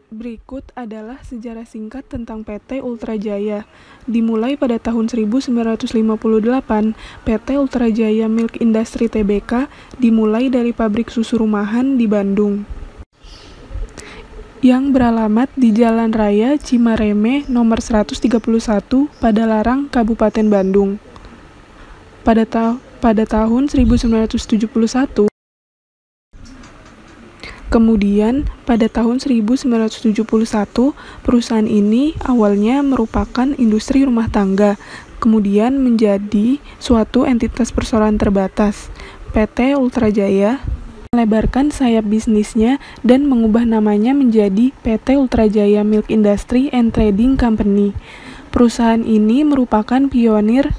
Berikut adalah sejarah singkat tentang PT Ultra Jaya. Dimulai pada tahun 1958, PT Ultra Jaya Milk Industry Tbk dimulai dari pabrik susu rumahan di Bandung, yang beralamat di Jalan Raya Cimareme nomor 131 Padalarang, Kabupaten Bandung. Pada tahun 1971, kemudian, pada tahun 1971, perusahaan ini awalnya merupakan industri rumah tangga, kemudian menjadi suatu entitas perseroan terbatas. PT Ultra Jaya melebarkan sayap bisnisnya dan mengubah namanya menjadi PT Ultra Jaya Milk Industry and Trading Company. Perusahaan ini merupakan pionir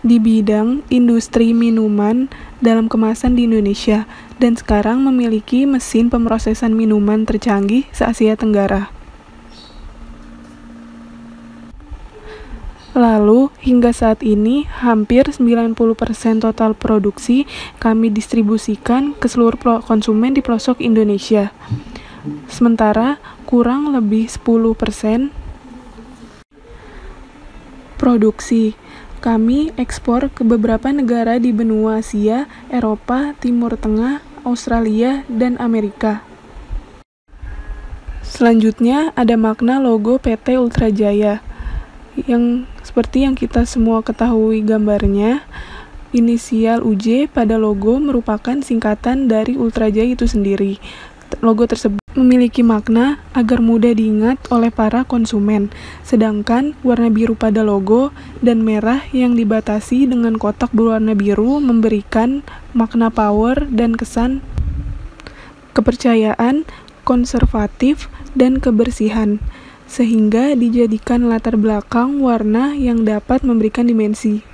di bidang industri minuman dalam kemasan di Indonesia, dan sekarang memiliki mesin pemrosesan minuman tercanggih se-Asia Tenggara. Lalu, hingga saat ini, hampir 90% total produksi kami distribusikan ke seluruh konsumen di pelosok Indonesia. Sementara, kurang lebih 10% produksi kami ekspor ke beberapa negara di benua Asia, Eropa, Timur Tengah, Australia, dan Amerika. Selanjutnya ada makna logo PT Ultra Jaya, yang seperti yang kita semua ketahui gambarnya. Inisial UJ pada logo merupakan singkatan dari Ultra Jaya itu sendiri. Logo tersebut memiliki makna agar mudah diingat oleh para konsumen, sedangkan warna biru pada logo dan merah yang dibatasi dengan kotak berwarna biru memberikan makna power dan kesan kepercayaan, konservatif, dan kebersihan, sehingga dijadikan latar belakang warna yang dapat memberikan dimensi.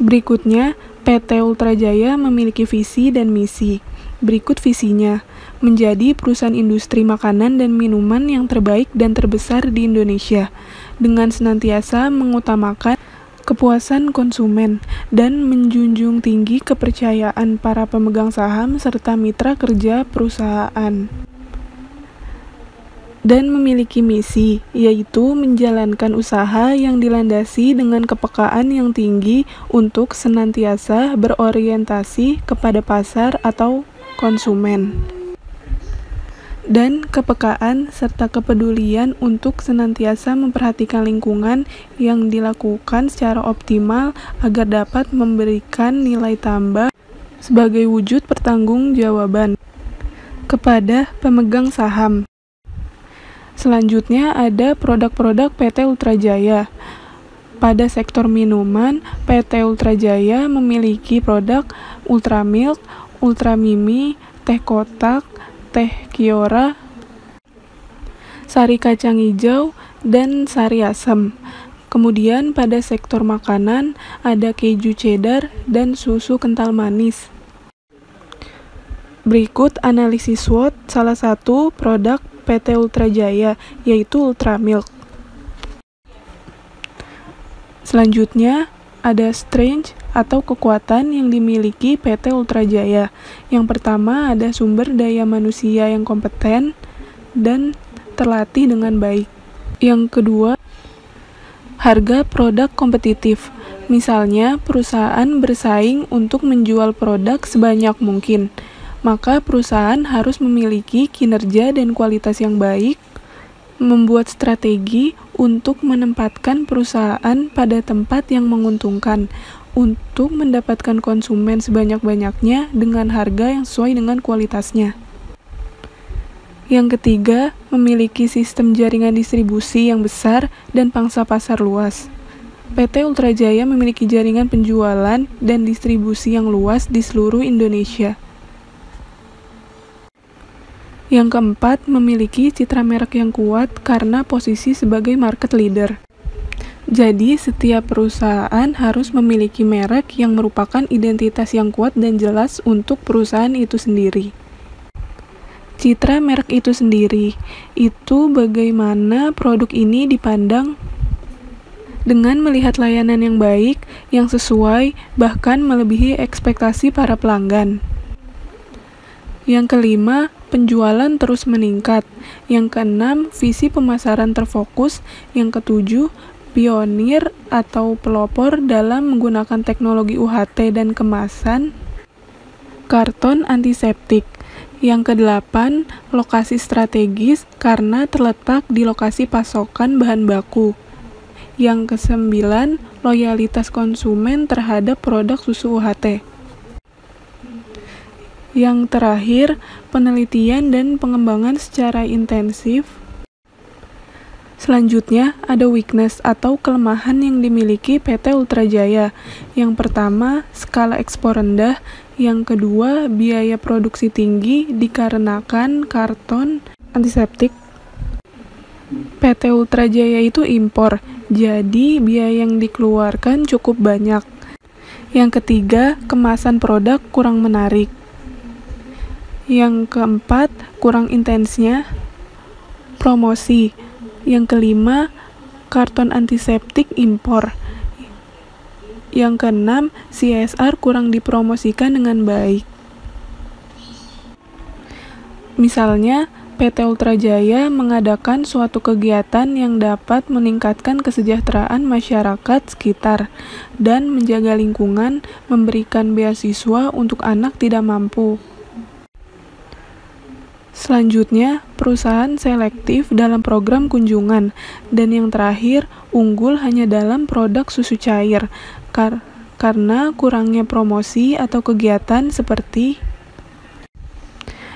Berikutnya, PT Ultra Jaya memiliki visi dan misi. Berikut visinya, menjadi perusahaan industri makanan dan minuman yang terbaik dan terbesar di Indonesia, dengan senantiasa mengutamakan kepuasan konsumen dan menjunjung tinggi kepercayaan para pemegang saham serta mitra kerja perusahaan. Dan memiliki misi, yaitu menjalankan usaha yang dilandasi dengan kepekaan yang tinggi untuk senantiasa berorientasi kepada pasar atau konsumen, dan kepekaan serta kepedulian untuk senantiasa memperhatikan lingkungan yang dilakukan secara optimal agar dapat memberikan nilai tambah sebagai wujud pertanggungjawaban kepada pemegang saham. Selanjutnya ada produk-produk PT Ultra Jaya. Pada sektor minuman, PT Ultra Jaya memiliki produk Ultra Milk, Ultra Mimi, teh kotak, teh Kiora, sari kacang hijau, dan sari asam. Kemudian pada sektor makanan ada keju cheddar dan susu kental manis. Berikut analisis SWOT salah satu produk PT Ultra Jaya, yaitu Ultra Milk. Selanjutnya ada strength atau kekuatan yang dimiliki PT Ultra Jaya. Yang pertama ada sumber daya manusia yang kompeten dan terlatih dengan baik. Yang kedua, harga produk kompetitif. Misalnya, perusahaan bersaing untuk menjual produk sebanyak mungkin, maka perusahaan harus memiliki kinerja dan kualitas yang baik, membuat strategi untuk menempatkan perusahaan pada tempat yang menguntungkan untuk mendapatkan konsumen sebanyak-banyaknya dengan harga yang sesuai dengan kualitasnya. Yang ketiga, memiliki sistem jaringan distribusi yang besar dan pangsa pasar luas. PT Ultra Jaya memiliki jaringan penjualan dan distribusi yang luas di seluruh Indonesia. Yang keempat, memiliki citra merek yang kuat karena posisi sebagai market leader. Jadi, setiap perusahaan harus memiliki merek yang merupakan identitas yang kuat dan jelas untuk perusahaan itu sendiri. Citra merek itu sendiri, itu bagaimana produk ini dipandang dengan melihat layanan yang baik, yang sesuai, bahkan melebihi ekspektasi para pelanggan. Yang kelima, penjualan terus meningkat. Yang keenam, visi pemasaran terfokus. Yang ketujuh, pionir atau pelopor dalam menggunakan teknologi UHT dan kemasan karton antiseptik. Yang kedelapan, lokasi strategis karena terletak di lokasi pasokan bahan baku. Yang kesembilan, loyalitas konsumen terhadap produk susu UHT. Yang terakhir, penelitian dan pengembangan secara intensif. Selanjutnya, ada weakness atau kelemahan yang dimiliki PT Ultra Jaya. Yang pertama, skala ekspor rendah. Yang kedua, biaya produksi tinggi dikarenakan karton antiseptik. PT Ultra Jaya itu impor, jadi biaya yang dikeluarkan cukup banyak. Yang ketiga, kemasan produk kurang menarik. Yang keempat, kurang intensnya promosi. Yang kelima, karton antiseptik impor. Yang keenam, CSR kurang dipromosikan dengan baik. Misalnya, PT Ultra Jaya mengadakan suatu kegiatan yang dapat meningkatkan kesejahteraan masyarakat sekitar dan menjaga lingkungan, memberikan beasiswa untuk anak tidak mampu. Selanjutnya, perusahaan selektif dalam program kunjungan. Dan yang terakhir, unggul hanya dalam produk susu cair, karena kurangnya promosi atau kegiatan seperti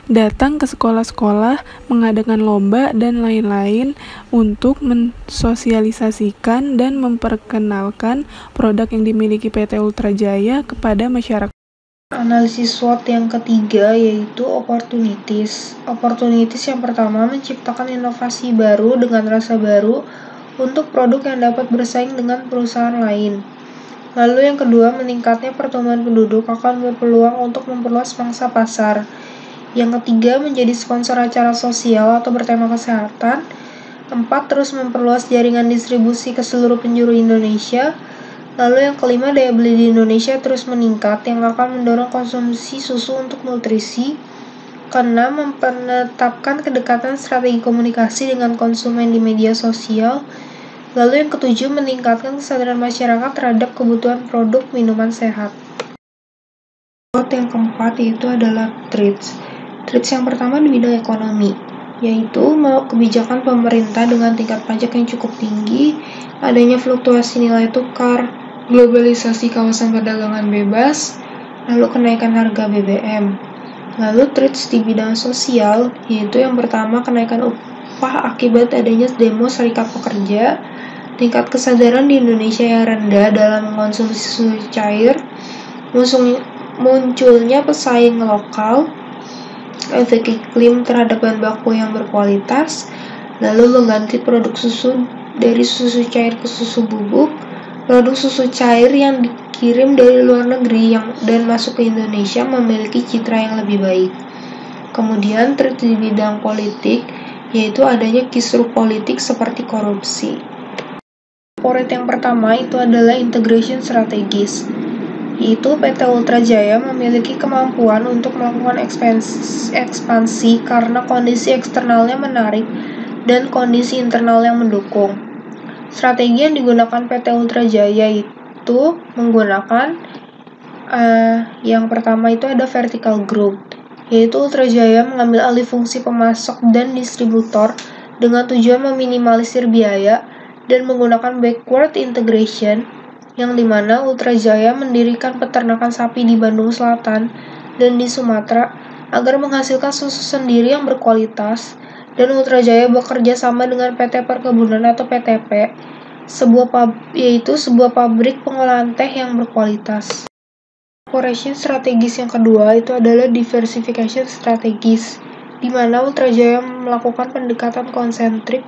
datang ke sekolah-sekolah, mengadakan lomba, dan lain-lain untuk mensosialisasikan dan memperkenalkan produk yang dimiliki PT Ultra Jaya kepada masyarakat. Analisis SWOT yang ketiga yaitu opportunities. Opportunities yang pertama menciptakan inovasi baru dengan rasa baru untuk produk yang dapat bersaing dengan perusahaan lain. Lalu yang kedua, meningkatnya pertumbuhan penduduk akan berpeluang untuk memperluas pangsa pasar. Yang ketiga, menjadi sponsor acara sosial atau bertema kesehatan. 4, terus memperluas jaringan distribusi ke seluruh penjuru Indonesia. Lalu yang kelima, daya beli di Indonesia terus meningkat yang akan mendorong konsumsi susu untuk nutrisi. Keenam, menetapkan kedekatan strategi komunikasi dengan konsumen di media sosial. Lalu yang ketujuh, meningkatkan kesadaran masyarakat terhadap kebutuhan produk minuman sehat. Yang keempat yaitu adalah TRIPS. TRIPS yang pertama di bidang ekonomi, yaitu kebijakan pemerintah dengan tingkat pajak yang cukup tinggi, adanya fluktuasi nilai tukar, globalisasi kawasan perdagangan bebas, lalu kenaikan harga BBM. Lalu TRIPS di bidang sosial, yaitu yang pertama kenaikan upah akibat adanya demo serikat pekerja, tingkat kesadaran di Indonesia yang rendah dalam mengonsumsi susu cair, munculnya pesaing lokal, efek iklim terhadap bahan baku yang berkualitas, lalu mengganti produk susu dari susu cair ke susu bubuk, produk susu cair yang dikirim dari luar negeri dan masuk ke Indonesia memiliki citra yang lebih baik. Kemudian TRIPS di bidang politik, yaitu adanya kisruh politik seperti korupsi. Corporate yang pertama itu adalah integration strategis, yaitu PT Ultra Jaya memiliki kemampuan untuk melakukan ekspansi karena kondisi eksternalnya menarik dan kondisi internal yang mendukung. Strategi yang digunakan PT Ultra Jaya itu menggunakan yang pertama itu ada vertical growth, yaitu Ultra Jaya mengambil alih fungsi pemasok dan distributor dengan tujuan meminimalisir biaya dan menggunakan backward integration, yang dimana Ultra Jaya mendirikan peternakan sapi di Bandung Selatan dan di Sumatera agar menghasilkan susu sendiri yang berkualitas, dan Ultra Jaya bekerja sama dengan PT Perkebunan atau PTP, yaitu sebuah pabrik pengolahan teh yang berkualitas. Operation strategis yang kedua itu adalah diversification strategis, di mana Ultra Jaya melakukan pendekatan konsentrik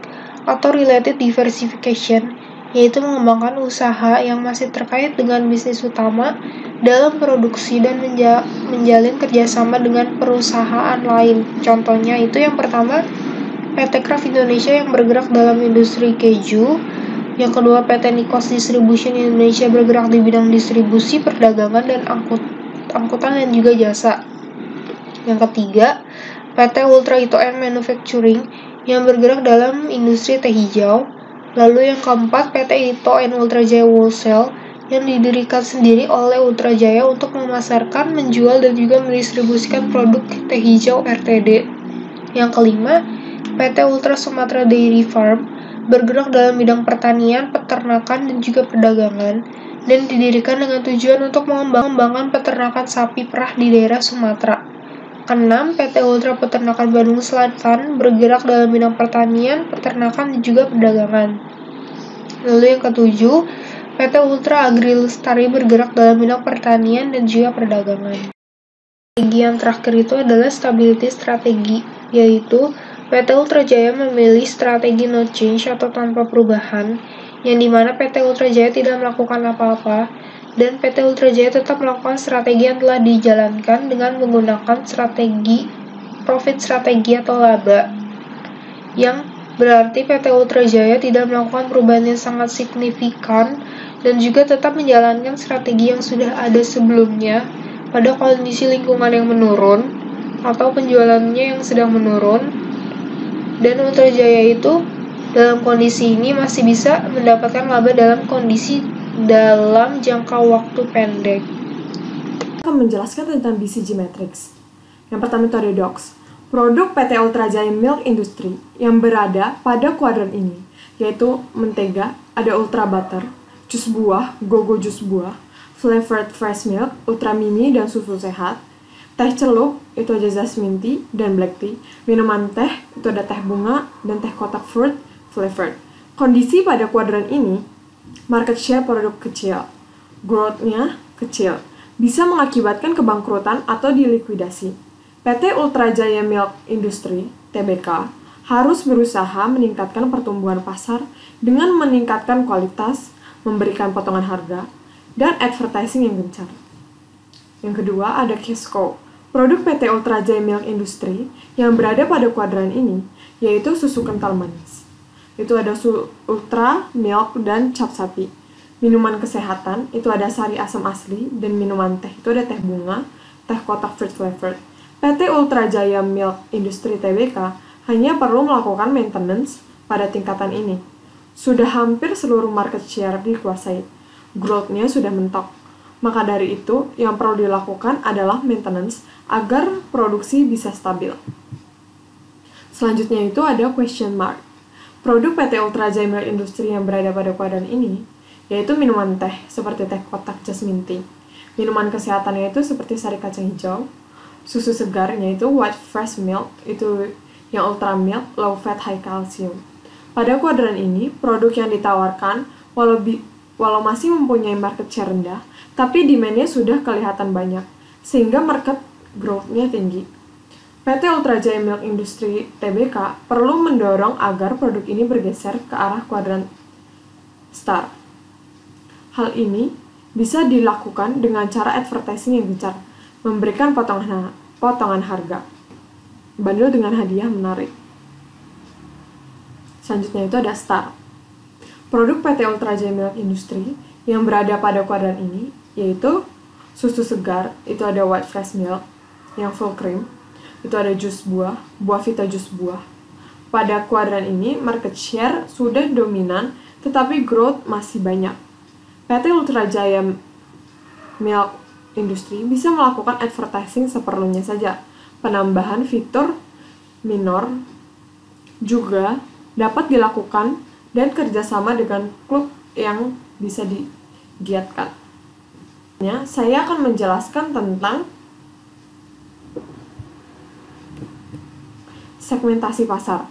atau related diversification, yaitu mengembangkan usaha yang masih terkait dengan bisnis utama dalam produksi dan menjalin kerjasama dengan perusahaan lain. Contohnya itu yang pertama PT Kraft Indonesia yang bergerak dalam industri keju, yang kedua PT Nikos Distribution Indonesia bergerak di bidang distribusi, perdagangan, dan angkutan dan juga jasa. Yang ketiga, PT Ultra Ito and Manufacturing yang bergerak dalam industri teh hijau. Lalu yang keempat, PT Ito and Ultra Jaya Wholesale yang didirikan sendiri oleh Ultra Jaya untuk memasarkan, menjual, dan juga mendistribusikan produk teh hijau RTD. Yang kelima, PT Ultra Sumatra Dairy Farm bergerak dalam bidang pertanian, peternakan, dan juga perdagangan, dan didirikan dengan tujuan untuk mengembangkan peternakan sapi perah di daerah Sumatera. Keenam, PT Ultra Peternakan Bandung Selatan bergerak dalam bidang pertanian, peternakan, dan juga perdagangan. Lalu yang ketujuh, PT Ultra Agri Lestari bergerak dalam bidang pertanian dan juga perdagangan. Strategi yang terakhir itu adalah stability strategi, yaitu PT Ultra Jaya memilih strategi no change atau tanpa perubahan, yang dimana PT Ultra Jaya tidak melakukan apa-apa, dan PT Ultra Jaya tetap melakukan strategi yang telah dijalankan dengan menggunakan strategi profit strategi atau laba, yang berarti PT Ultra Jaya tidak melakukan perubahan yang sangat signifikan dan juga tetap menjalankan strategi yang sudah ada sebelumnya pada kondisi lingkungan yang menurun atau penjualannya yang sedang menurun. Dan Ultra Jaya itu dalam kondisi ini masih bisa mendapatkan laba dalam kondisi dalam jangka waktu pendek. Akan menjelaskan tentang BCG Matrix. Yang pertama itu ada DOX, produk PT Ultra Jaya Milk Industry yang berada pada kuadran ini, yaitu mentega, ada Ultra Butter, jus buah, Gogo jus buah, flavored fresh milk, Ultra Mimi dan susu sehat, teh celup, itu ada jasmine tea dan black tea, minuman teh, itu ada teh bunga dan teh kotak fruit flavored. Kondisi pada kuadran ini, market share produk kecil, growth-nya kecil, bisa mengakibatkan kebangkrutan atau dilikuidasi. PT Ultra Jaya Milk Industry, TBK, harus berusaha meningkatkan pertumbuhan pasar dengan meningkatkan kualitas, memberikan potongan harga, dan advertising yang gencar. Yang kedua ada Kisco, produk PT Ultra Jaya Milk Industry yang berada pada kuadran ini, yaitu susu kental manis. Itu ada Ultra, Milk, dan cap sapi. Minuman kesehatan, itu ada sari asam asli, dan minuman teh, itu ada teh bunga, teh kotak fruit flavored. PT Ultra Jaya Milk Industry Tbk hanya perlu melakukan maintenance pada tingkatan ini. Sudah hampir seluruh market share dikuasai. Growth-nya sudah mentok. Maka dari itu, yang perlu dilakukan adalah maintenance agar produksi bisa stabil. Selanjutnya itu ada question mark. Produk PT Ultra Jaya Milk Industry yang berada pada kuadran ini, yaitu minuman teh seperti teh kotak jasmine tea. Minuman kesehatannya itu seperti sari kacang hijau. Susu segarnya itu white fresh milk, itu yang ultra milk, low fat, high calcium. Pada kuadran ini, produk yang ditawarkan walau masih mempunyai market share rendah, tapi demand-nya sudah kelihatan banyak, sehingga market growth-nya tinggi. PT Ultra Jaya Milk Industry Tbk perlu mendorong agar produk ini bergeser ke arah kuadran star. Hal ini bisa dilakukan dengan cara advertising yang gencar, memberikan potongan harga, bandel dengan hadiah menarik. Selanjutnya itu ada star. Produk PT Ultra Jaya Milk Industry yang berada pada kuadran ini, yaitu susu segar, itu ada white fresh milk yang full cream, itu ada jus buah, buah vita jus buah. Pada kuadran ini, market share sudah dominan, tetapi growth masih banyak. PT Ultra Jaya Milk Industry bisa melakukan advertising seperlunya saja. Penambahan fitur minor juga dapat dilakukan dan kerjasama dengan klub yang bisa digiatkan. Saya akan menjelaskan tentang segmentasi pasar.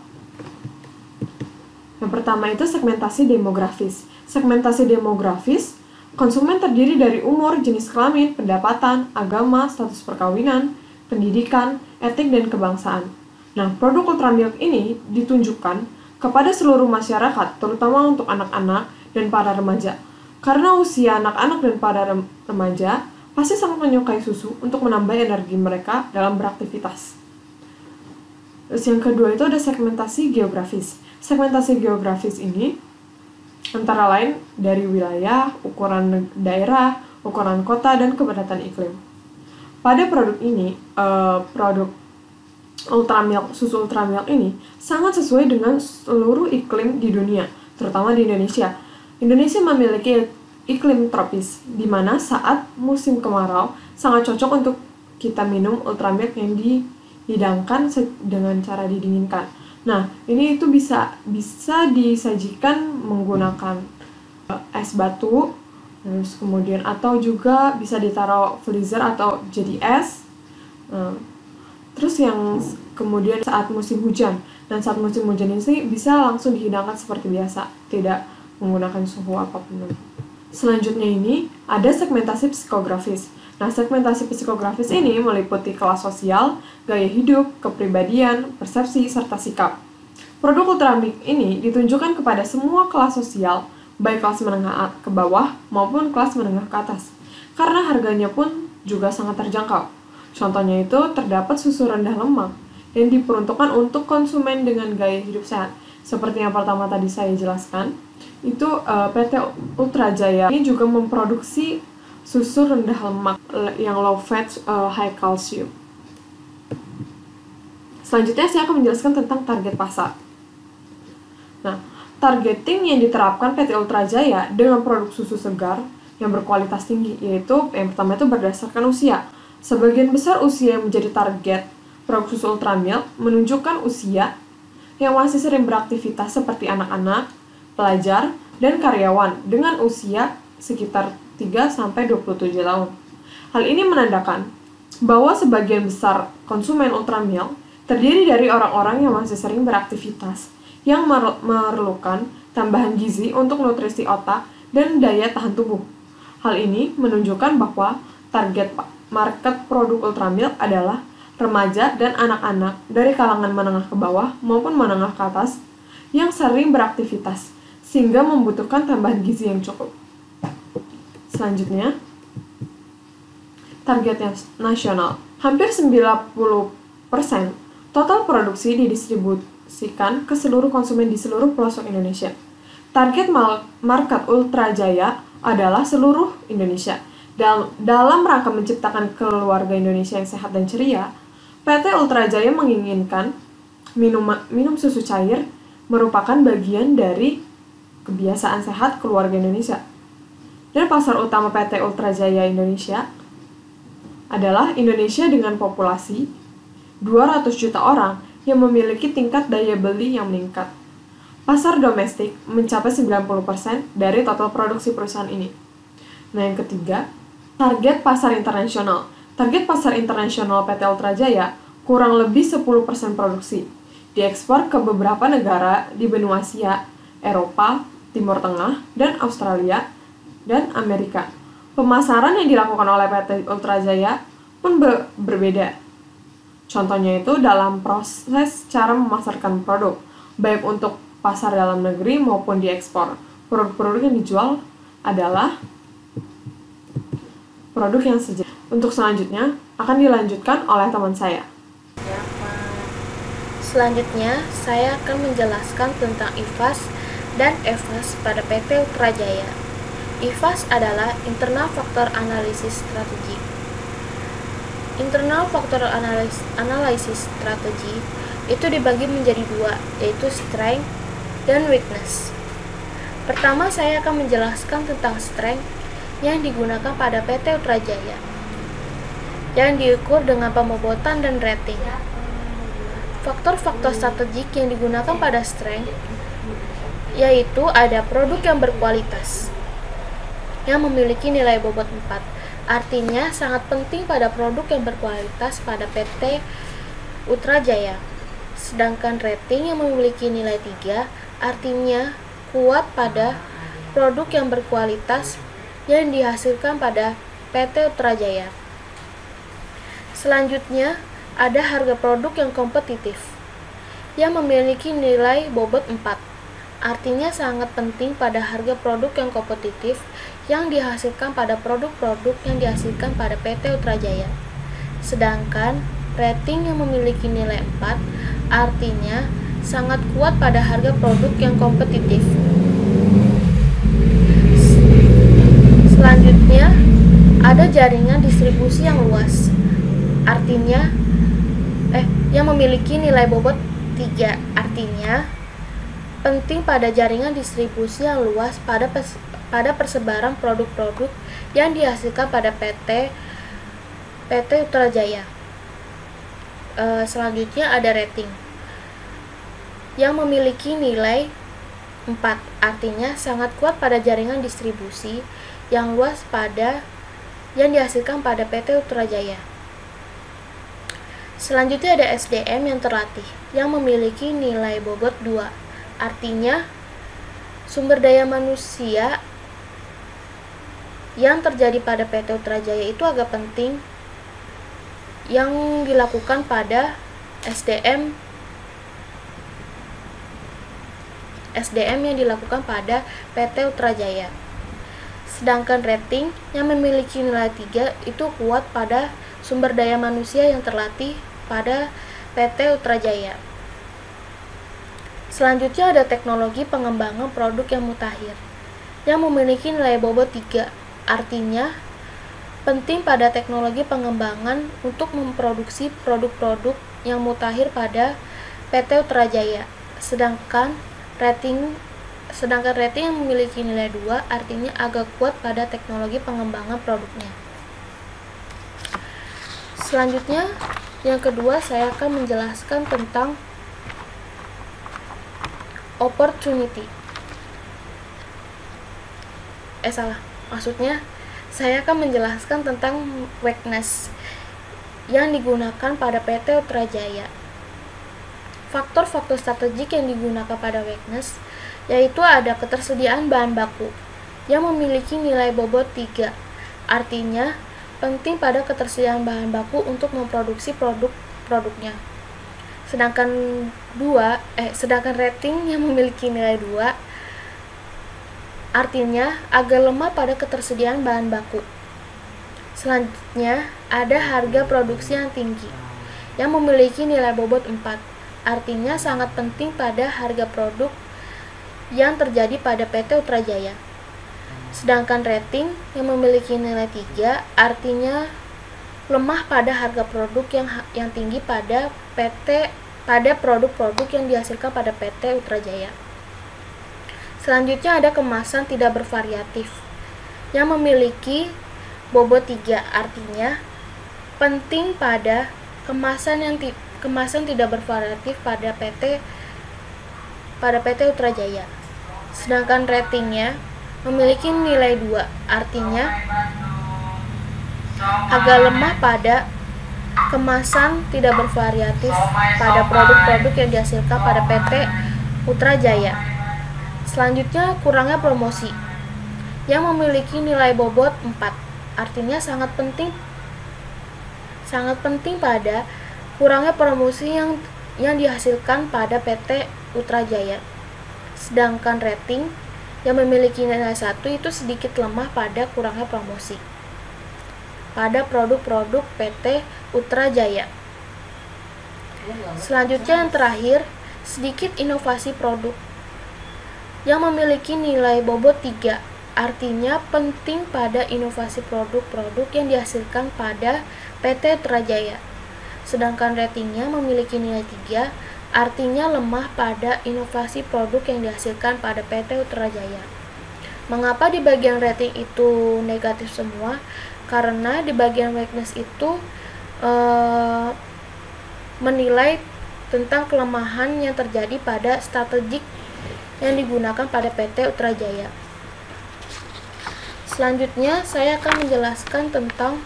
Yang pertama itu segmentasi demografis. Segmentasi demografis, konsumen terdiri dari umur, jenis kelamin, pendapatan, agama, status perkawinan, pendidikan, etik, dan kebangsaan. Nah, produk Ultra Milk ini ditunjukkan kepada seluruh masyarakat, terutama untuk anak-anak dan para remaja. Karena usia anak-anak dan para remaja pasti sangat menyukai susu untuk menambah energi mereka dalam beraktivitas. Terus yang kedua itu ada segmentasi geografis. Segmentasi geografis ini antara lain dari wilayah, ukuran daerah, ukuran kota, dan kepadatan iklim. Pada produk ini, produk susu ultra milk ini sangat sesuai dengan seluruh iklim di dunia, terutama di Indonesia. Indonesia memiliki iklim tropis, di mana saat musim kemarau sangat cocok untuk kita minum ultra milk yang dihidangkan dengan cara didinginkan. Nah, ini itu bisa disajikan menggunakan es batu, terus kemudian atau juga bisa ditaruh freezer atau jadi es. Terus yang kemudian saat musim hujan, dan saat musim hujan ini bisa langsung dihidangkan seperti biasa, tidak menggunakan suhu apapun. Selanjutnya ini ada segmentasi psikografis. Nah, segmentasi psikografis ini meliputi kelas sosial, gaya hidup, kepribadian, persepsi, serta sikap. Produk ultramilk ini ditunjukkan kepada semua kelas sosial, baik kelas menengah ke bawah maupun kelas menengah ke atas, karena harganya pun juga sangat terjangkau. Contohnya itu terdapat susu rendah lemak yang diperuntukkan untuk konsumen dengan gaya hidup sehat. Seperti yang pertama tadi saya jelaskan, itu PT Ultra Jaya ini juga memproduksi susu rendah lemak yang low fat, high calcium. Selanjutnya saya akan menjelaskan tentang target pasar. Nah, targeting yang diterapkan PT Ultra Jaya dengan produk susu segar yang berkualitas tinggi, yaitu yang pertama itu berdasarkan usia. Sebagian besar usia yang menjadi target produk susu ultra milk menunjukkan usia yang masih sering beraktivitas seperti anak-anak, pelajar, dan karyawan dengan usia sekitar 3-27 tahun. Hal ini menandakan bahwa sebagian besar konsumen ultra milk terdiri dari orang-orang yang masih sering beraktivitas, yang memerlukan tambahan gizi untuk nutrisi otak dan daya tahan tubuh. Hal ini menunjukkan bahwa target market produk ultra milk adalah remaja dan anak-anak dari kalangan menengah ke bawah maupun menengah ke atas yang sering beraktivitas, sehingga membutuhkan tambahan gizi yang cukup. Selanjutnya, target yang nasional. Hampir 90% total produksi didistribusikan ke seluruh konsumen di seluruh pelosok Indonesia. Target market Ultra Jaya adalah seluruh Indonesia. Dalam rangka menciptakan keluarga Indonesia yang sehat dan ceria, PT Ultra Jaya menginginkan minum susu cair merupakan bagian dari kebiasaan sehat keluarga Indonesia. Dan pasar utama PT Ultra Jaya Indonesia adalah Indonesia dengan populasi 200 juta orang yang memiliki tingkat daya beli yang meningkat. Pasar domestik mencapai 90% dari total produksi perusahaan ini. Nah, yang ketiga, target pasar internasional. Target pasar internasional PT Ultra Jaya kurang lebih 10% produksi. Diekspor ke beberapa negara di benua Asia, Eropa, Timur Tengah, dan Australia, dan Amerika. Pemasaran yang dilakukan oleh PT Ultra Jaya pun berbeda. Contohnya itu dalam proses cara memasarkan produk, baik untuk pasar dalam negeri maupun diekspor. Produk-produk yang dijual adalah produk yang sejenis. Untuk selanjutnya akan dilanjutkan oleh teman saya. Selanjutnya, saya akan menjelaskan tentang IFAS dan EFAS pada PT Ultra Jaya. IFAS adalah Internal Factor Analysis Strategy. Internal Factor Analysis Strategy itu dibagi menjadi dua, yaitu strength dan weakness. Pertama, saya akan menjelaskan tentang strength yang digunakan pada PT Ultra Jaya, yang diukur dengan pembobotan dan rating. Faktor-faktor strategik yang digunakan pada strength yaitu ada produk yang berkualitas yang memiliki nilai bobot 4. Artinya sangat penting pada produk yang berkualitas pada PT Ultra Jaya. Sedangkan rating yang memiliki nilai 3 artinya kuat pada produk yang berkualitas yang dihasilkan pada PT Ultra Jaya. Selanjutnya, ada harga produk yang kompetitif yang memiliki nilai bobot 4. Artinya sangat penting pada harga produk yang kompetitif yang dihasilkan pada produk-produk yang dihasilkan pada PT Ultra Jaya. Sedangkan rating yang memiliki nilai 4 artinya sangat kuat pada harga produk yang kompetitif. Selanjutnya, ada jaringan distribusi yang luas. Artinya yang memiliki nilai bobot 3, artinya penting pada jaringan distribusi yang luas pada persebaran produk-produk yang dihasilkan pada PT Ultrajaya. Selanjutnya ada rating yang memiliki nilai 4, artinya sangat kuat pada jaringan distribusi yang luas yang dihasilkan pada PT Ultrajaya. Selanjutnya ada SDM yang terlatih yang memiliki nilai bobot 2, artinya sumber daya manusia yang terjadi pada PT Ultrajaya itu agak penting yang dilakukan pada SDM yang dilakukan pada PT Ultrajaya. Sedangkan rating yang memiliki nilai 3 itu kuat pada sumber daya manusia yang terlatih pada PT Ultrajaya. Selanjutnya ada teknologi pengembangan produk yang mutakhir yang memiliki nilai bobot 3, artinya penting pada teknologi pengembangan untuk memproduksi produk-produk yang mutakhir pada PT Ultrajaya. Sedangkan rating yang memiliki nilai 2 artinya agak kuat pada teknologi pengembangan produknya. Selanjutnya, yang kedua saya akan menjelaskan tentang opportunity. Maksudnya saya akan menjelaskan tentang weakness yang digunakan pada PT Ultrajaya. Faktor-faktor strategik yang digunakan pada weakness yaitu ada ketersediaan bahan baku yang memiliki nilai bobot 3, artinya penting pada ketersediaan bahan baku untuk memproduksi produknya. Sedangkan rating yang memiliki nilai 2 artinya agak lemah pada ketersediaan bahan baku. Selanjutnya ada harga produksi yang tinggi yang memiliki nilai bobot 4, artinya sangat penting pada harga produk yang terjadi pada PT Ultrajaya. Sedangkan rating yang memiliki nilai 3 artinya lemah pada harga produk yang tinggi pada produk-produk yang dihasilkan pada PT Ultrajaya. Selanjutnya ada kemasan tidak bervariatif yang memiliki bobot 3, artinya penting pada kemasan tidak bervariatif pada PT Ultrajaya. Sedangkan ratingnya memiliki nilai 2, artinya agak lemah pada kemasan tidak bervariatif pada produk-produk yang dihasilkan pada PT Ultrajaya. Selanjutnya kurangnya promosi yang memiliki nilai bobot 4, artinya sangat penting pada kurangnya promosi yang dihasilkan pada PT Ultrajaya. Sedangkan rating yang memiliki nilai 1 itu sedikit lemah pada kurangnya promosi pada produk-produk PT Ultrajaya. Selanjutnya yang terakhir, sedikit inovasi produk yang memiliki nilai bobot 3, artinya penting pada inovasi produk-produk yang dihasilkan pada PT Ultrajaya. Sedangkan ratingnya memiliki nilai 3, artinya lemah pada inovasi produk yang dihasilkan pada PT Ultrajaya. Mengapa di bagian rating itu negatif semua? Karena di bagian weakness itu menilai tentang kelemahan yang terjadi pada strategik yang digunakan pada PT Ultrajaya. Selanjutnya saya akan menjelaskan tentang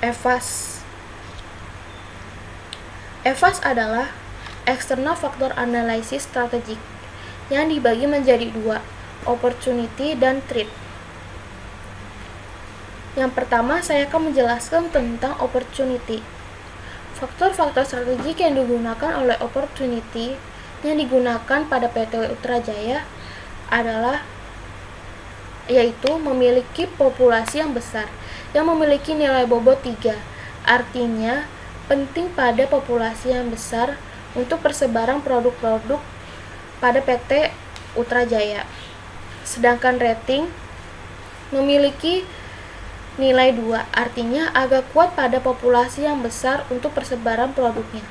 EVAS. EVAS adalah External Factor Analysis Strategic yang dibagi menjadi 2, opportunity dan threat. Yang pertama, saya akan menjelaskan tentang opportunity. Faktor-faktor strategik yang digunakan oleh opportunity yang digunakan pada PT Ultrajaya adalah yaitu memiliki populasi yang besar yang memiliki nilai bobot 3, artinya penting pada populasi yang besar untuk persebaran produk-produk pada PT Ultrajaya. Sedangkan rating memiliki nilai 2, artinya agak kuat pada populasi yang besar untuk persebaran produknya.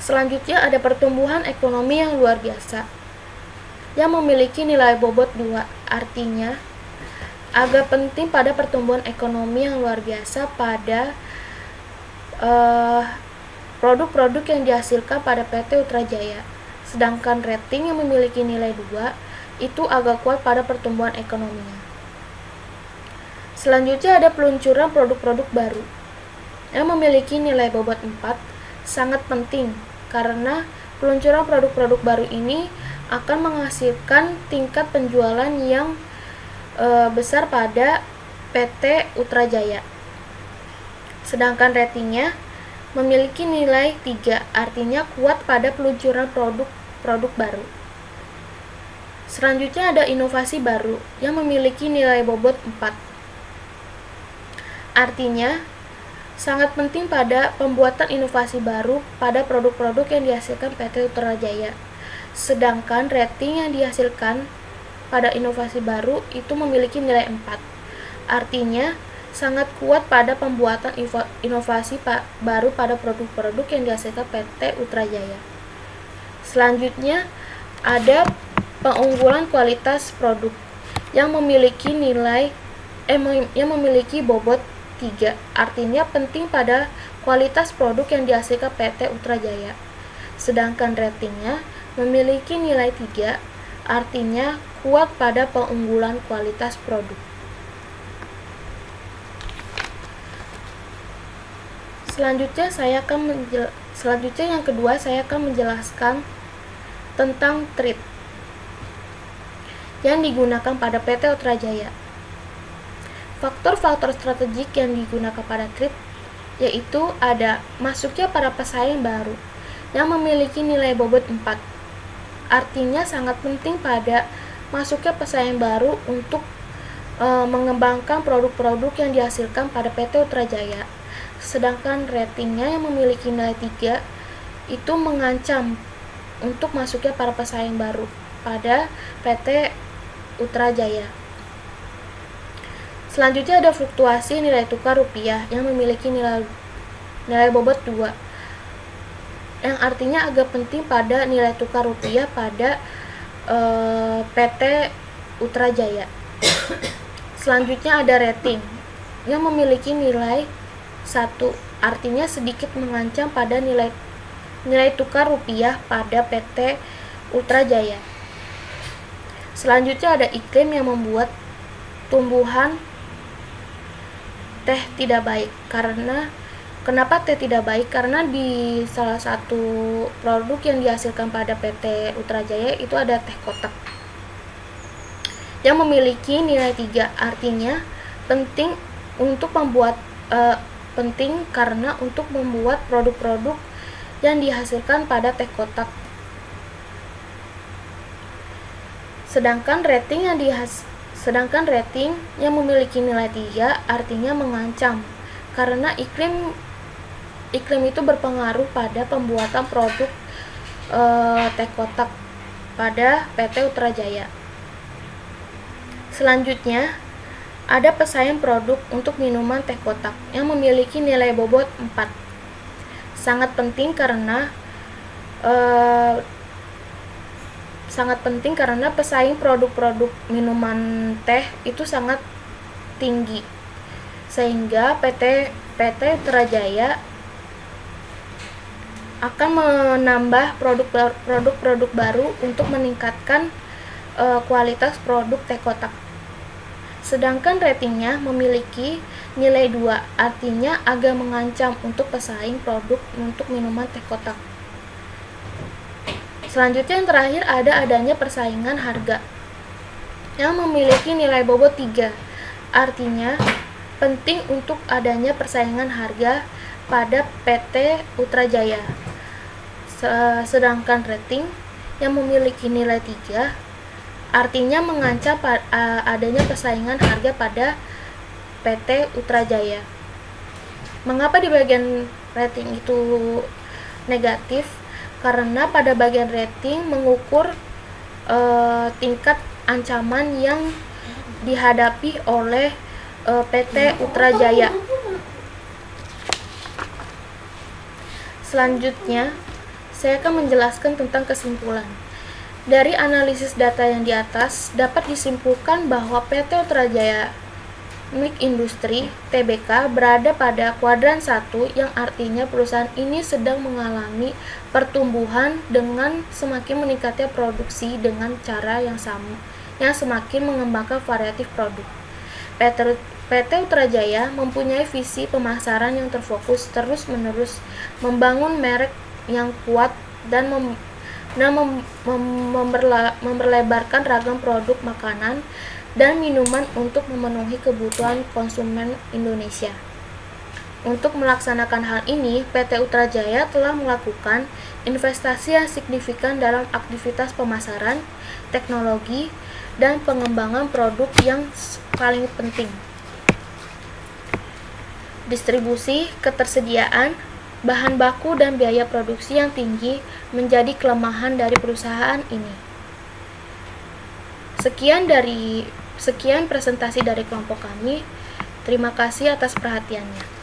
Selanjutnya ada pertumbuhan ekonomi yang luar biasa, yang memiliki nilai bobot 2, artinya agak penting pada pertumbuhan ekonomi yang luar biasa pada produk-produk yang dihasilkan pada PT Ultra Jaya. Sedangkan rating yang memiliki nilai 2 itu agak kuat pada pertumbuhan ekonominya. Selanjutnya ada peluncuran produk-produk baru yang memiliki nilai bobot 4, sangat penting karena peluncuran produk-produk baru ini akan menghasilkan tingkat penjualan yang besar pada PT Ultra Jaya. Sedangkan ratingnya memiliki nilai 3, artinya kuat pada peluncuran produk baru. Selanjutnya ada inovasi baru yang memiliki nilai bobot 4. Artinya sangat penting pada pembuatan inovasi baru pada produk-produk yang dihasilkan PT Ultra Jaya. Sedangkan rating yang dihasilkan pada inovasi baru itu memiliki nilai 4. Artinya sangat kuat pada pembuatan inovasi baru pada produk-produk yang dihasilkan PT Ultra Jaya. Selanjutnya ada pengunggulan kualitas produk yang memiliki bobot 3, artinya penting pada kualitas produk yang dihasilkan PT Ultra Jaya. Sedangkan ratingnya memiliki nilai 3, artinya kuat pada pengunggulan kualitas produk. Selanjutnya yang kedua saya akan menjelaskan tentang treat yang digunakan pada PT Ultra Jaya. Faktor-faktor strategik yang digunakan pada treat yaitu ada masuknya para pesaing baru yang memiliki nilai bobot 4. Artinya sangat penting pada masuknya pesaing baru untuk mengembangkan produk-produk yang dihasilkan pada PT Ultra Jaya. Sedangkan ratingnya yang memiliki nilai 3 itu mengancam untuk masuknya para pesaing baru pada PT Ultra Jaya. Selanjutnya ada fluktuasi nilai tukar rupiah yang memiliki nilai bobot 2, yang artinya agak penting pada nilai tukar rupiah pada PT Ultra Jaya. Selanjutnya ada rating yang memiliki nilai 1, artinya sedikit mengancam pada nilai tukar rupiah pada PT Ultra Jaya. Selanjutnya ada iklim yang membuat tumbuhan teh tidak baik. Kenapa teh tidak baik? Karena di salah satu produk yang dihasilkan pada PT Ultra Jaya itu ada teh kotak yang memiliki nilai 3, artinya penting karena untuk membuat produk-produk yang dihasilkan pada teh kotak. Sedangkan rating yang memiliki nilai 3 artinya mengancam karena iklim itu berpengaruh pada pembuatan produk teh kotak pada PT Ultra Jaya. Selanjutnya ada pesaing produk untuk minuman teh kotak yang memiliki nilai bobot 4. Sangat penting karena pesaing produk-produk minuman teh itu sangat tinggi, sehingga PT Ultra Jaya akan menambah produk-produk baru untuk meningkatkan kualitas produk teh kotak. Sedangkan ratingnya memiliki nilai 2, artinya agak mengancam untuk pesaing produk untuk minuman teh kotak. Selanjutnya yang terakhir ada adanya persaingan harga yang memiliki nilai bobot 3, artinya penting untuk adanya persaingan harga pada PT Ultra Jaya. Sedangkan rating yang memiliki nilai 3 artinya mengancam adanya persaingan harga pada PT Ultra Jaya. Mengapa di bagian rating itu negatif? Karena pada bagian rating mengukur tingkat ancaman yang dihadapi oleh PT Ultra Jaya. Selanjutnya, saya akan menjelaskan tentang kesimpulan. Dari analisis data yang di atas, dapat disimpulkan bahwa PT Ultra Jaya Milk Industri (TBK) berada pada kuadran 1, yang artinya perusahaan ini sedang mengalami pertumbuhan dengan semakin meningkatnya produksi dengan cara yang sama, yang semakin mengembangkan variatif produk. PT Ultra Jaya mempunyai visi pemasaran yang terfokus, terus-menerus membangun merek yang kuat dan memperlebarkan ragam produk makanan dan minuman untuk memenuhi kebutuhan konsumen Indonesia. Untuk melaksanakan hal ini, PT Ultra Jaya telah melakukan investasi yang signifikan dalam aktivitas pemasaran, teknologi, dan pengembangan produk yang paling penting. Distribusi, ketersediaan, bahan baku, dan biaya produksi yang tinggi menjadi kelemahan dari perusahaan ini. Sekian presentasi dari kelompok kami. Terima kasih atas perhatiannya.